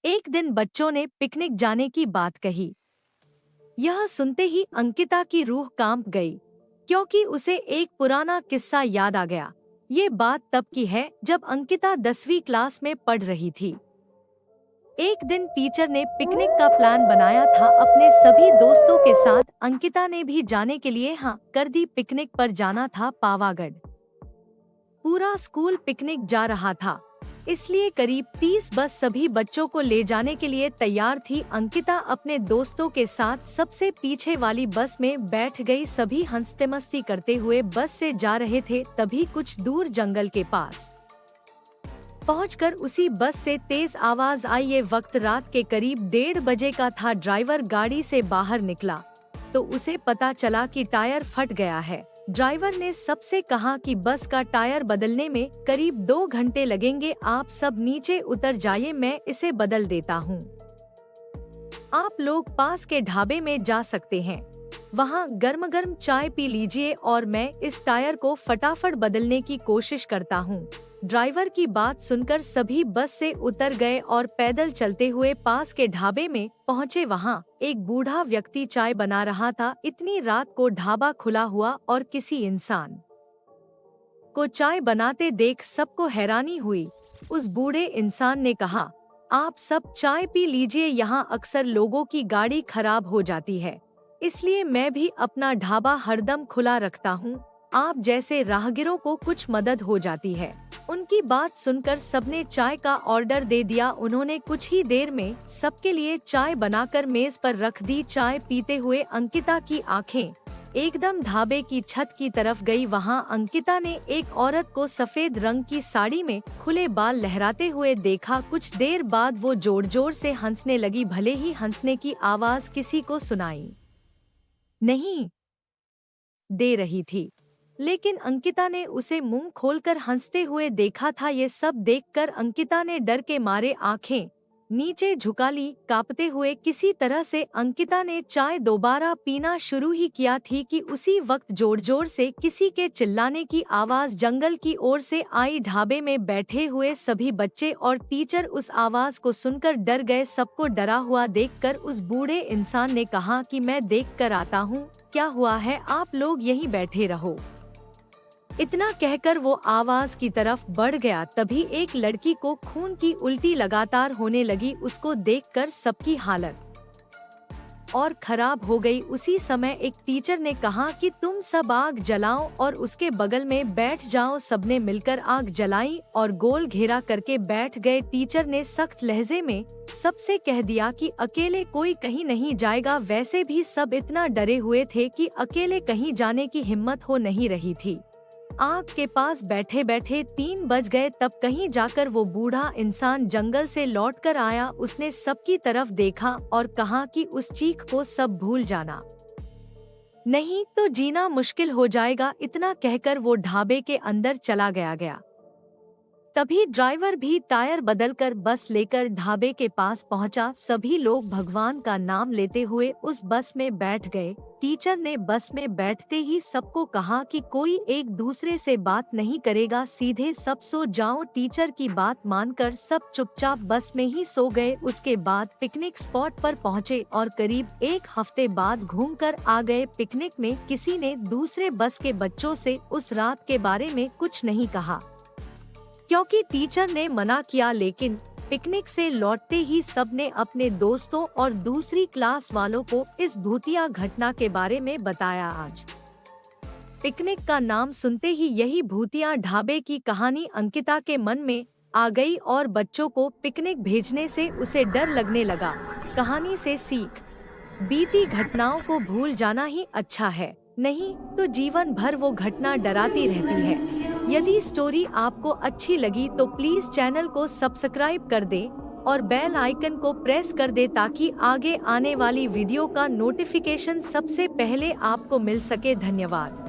एक दिन बच्चों ने पिकनिक जाने की बात कही। यह सुनते ही अंकिता की रूह कांप गई, क्योंकि उसे एक पुराना किस्सा याद आ गया। ये बात तब की है जब अंकिता 10वीं क्लास में पढ़ रही थी। एक दिन टीचर ने पिकनिक का प्लान बनाया था अपने सभी दोस्तों के साथ। अंकिता ने भी जाने के लिए हाँ कर दी। पिकनिक पर जाना था पावागढ़। पूरा स्कूल पिकनिक जा रहा था, इसलिए करीब 30 बस सभी बच्चों को ले जाने के लिए तैयार थी। अंकिता अपने दोस्तों के साथ सबसे पीछे वाली बस में बैठ गई। सभी हंसते मस्ती करते हुए बस से जा रहे थे। तभी कुछ दूर जंगल के पास पहुंचकर उसी बस से तेज आवाज आई। ये वक्त रात के करीब 1:30 बजे का था। ड्राइवर गाड़ी से बाहर निकला तो उसे पता चला कि टायर फट गया है। ड्राइवर ने सबसे कहा कि बस का टायर बदलने में करीब 2 घंटे लगेंगे। आप सब नीचे उतर जाइए, मैं इसे बदल देता हूँ। आप लोग पास के ढाबे में जा सकते हैं, वहाँ गर्म गर्म चाय पी लीजिए और मैं इस टायर को फटाफट बदलने की कोशिश करता हूँ। ड्राइवर की बात सुनकर सभी बस से उतर गए और पैदल चलते हुए पास के ढाबे में पहुँचे। वहाँ एक बूढ़ा व्यक्ति चाय बना रहा था। इतनी रात को ढाबा खुला हुआ और किसी इंसान को चाय बनाते देख सबको हैरानी हुई। उस बूढ़े इंसान ने कहा, आप सब चाय पी लीजिए, यहाँ अक्सर लोगों की गाड़ी खराब हो जाती है, इसलिए मैं भी अपना ढाबा हरदम खुला रखता हूँ। आप जैसे राहगीरों को कुछ मदद हो जाती है। उनकी बात सुनकर सबने चाय का ऑर्डर दे दिया। उन्होंने कुछ ही देर में सबके लिए चाय बनाकर मेज पर रख दी। चाय पीते हुए अंकिता की आंखें एकदम ढाबे की छत की तरफ गई। वहां अंकिता ने एक औरत को सफेद रंग की साड़ी में खुले बाल लहराते हुए देखा। कुछ देर बाद वो जोर जोर से हंसने लगी। भले ही हंसने की आवाज किसी को सुनाई नहीं दे रही थी, लेकिन अंकिता ने उसे मुंह खोलकर हंसते हुए देखा था। ये सब देखकर अंकिता ने डर के मारे आंखें नीचे झुका ली। कांपते हुए किसी तरह से अंकिता ने चाय दोबारा पीना शुरू ही किया थी कि उसी वक्त जोर जोर से किसी के चिल्लाने की आवाज जंगल की ओर से आई। ढाबे में बैठे हुए सभी बच्चे और टीचर उस आवाज को सुनकर डर गए। सबको डरा हुआ देखकर उस बूढ़े इंसान ने कहा कि मैं देख कर आता हूँ, क्या हुआ है, आप लोग यहीं बैठे रहो। इतना कहकर वो आवाज की तरफ बढ़ गया। तभी एक लड़की को खून की उल्टी लगातार होने लगी। उसको देखकर सबकी हालत और खराब हो गई। उसी समय एक टीचर ने कहा कि तुम सब आग जलाओ और उसके बगल में बैठ जाओ। सबने मिलकर आग जलाई और गोल घेरा करके बैठ गए। टीचर ने सख्त लहजे में सबसे कह दिया कि अकेले कोई कहीं नहीं जाएगा। वैसे भी सब इतना डरे हुए थे कि अकेले कहीं जाने की हिम्मत हो नहीं रही थी। आग के पास बैठे बैठे 3 बज गए। तब कहीं जाकर वो बूढ़ा इंसान जंगल से लौटकर आया। उसने सबकी तरफ देखा और कहा कि उस चीख को सब भूल जाना, नहीं तो जीना मुश्किल हो जाएगा। इतना कहकर वो ढाबे के अंदर चला गया। तभी ड्राइवर भी टायर बदलकर बस लेकर ढाबे के पास पहुंचा। सभी लोग भगवान का नाम लेते हुए उस बस में बैठ गए। टीचर ने बस में बैठते ही सबको कहा कि कोई एक दूसरे से बात नहीं करेगा, सीधे सब सो जाओ। टीचर की बात मानकर सब चुपचाप बस में ही सो गए। उसके बाद पिकनिक स्पॉट पर पहुंचे और करीब 1 हफ्ते बाद घूमकर आ गए। पिकनिक में किसी ने दूसरे बस के बच्चों से उस रात के बारे में कुछ नहीं कहा, क्योंकि टीचर ने मना किया। लेकिन पिकनिक से लौटते ही सबने अपने दोस्तों और दूसरी क्लास वालों को इस भूतिया घटना के बारे में बताया। आज पिकनिक का नाम सुनते ही यही भूतिया ढाबे की कहानी अंकिता के मन में आ गई और बच्चों को पिकनिक भेजने से उसे डर लगने लगा। कहानी से सीख, बीती घटनाओं को भूल जाना ही अच्छा है, नहीं तो जीवन भर वो घटना डराती रहती है। यदि स्टोरी आपको अच्छी लगी तो प्लीज चैनल को सब्सक्राइब कर दें और बेल आइकन को प्रेस कर दें ताकि आगे आने वाली वीडियो का नोटिफिकेशन सबसे पहले आपको मिल सके। धन्यवाद।